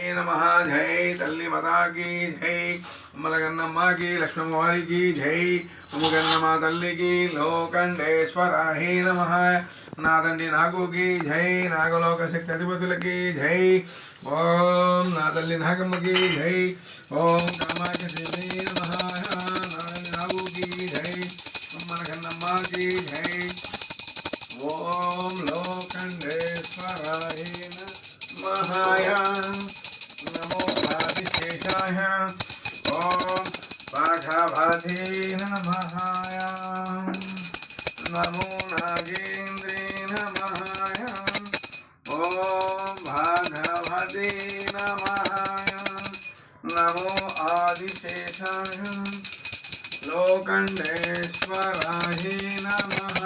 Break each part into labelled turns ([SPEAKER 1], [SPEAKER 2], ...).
[SPEAKER 1] नमः। जय तल्ली माता की जय, मलगन्नम्मा की, लक्ष्मणवारी की जय, उमगन्नम्मा तल्ली की, लोकंडेश्वराय नमः। नादंडी नागू की जय, नागलोक शक्ति अधिपतुल की जय, ओम नादल्ली नागम्म की जय, ओम कामाख्य देवी नमः। नादंडी नागू की जय, मलगन्नम्मा की जय, ओम लोकंडेश्वराय नमः। नमो आदिशेषाय, ओम भागवते नमः। नमो नागेन्द्रे नमः, ओम भागवते नमः। नमो आदिशेषाय, लोकंडेश्वराय नमः।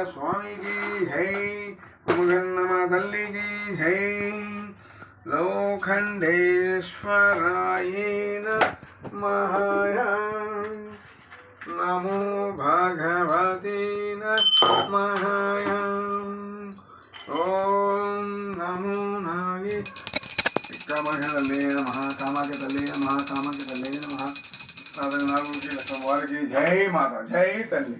[SPEAKER 1] स्वामी की जय, उमगन्नम्मा तल्ली की जय, लोखंडेश्वराय नमः। नमो भगवते नमः, ओम नमो नागे कामाख्यतल्ले नमः, कामाख्यतल्ले नमः, कामाख्यतल्ले नमः। नागू की, लक्ष्मणवारी की जय माता, जय तल्ली।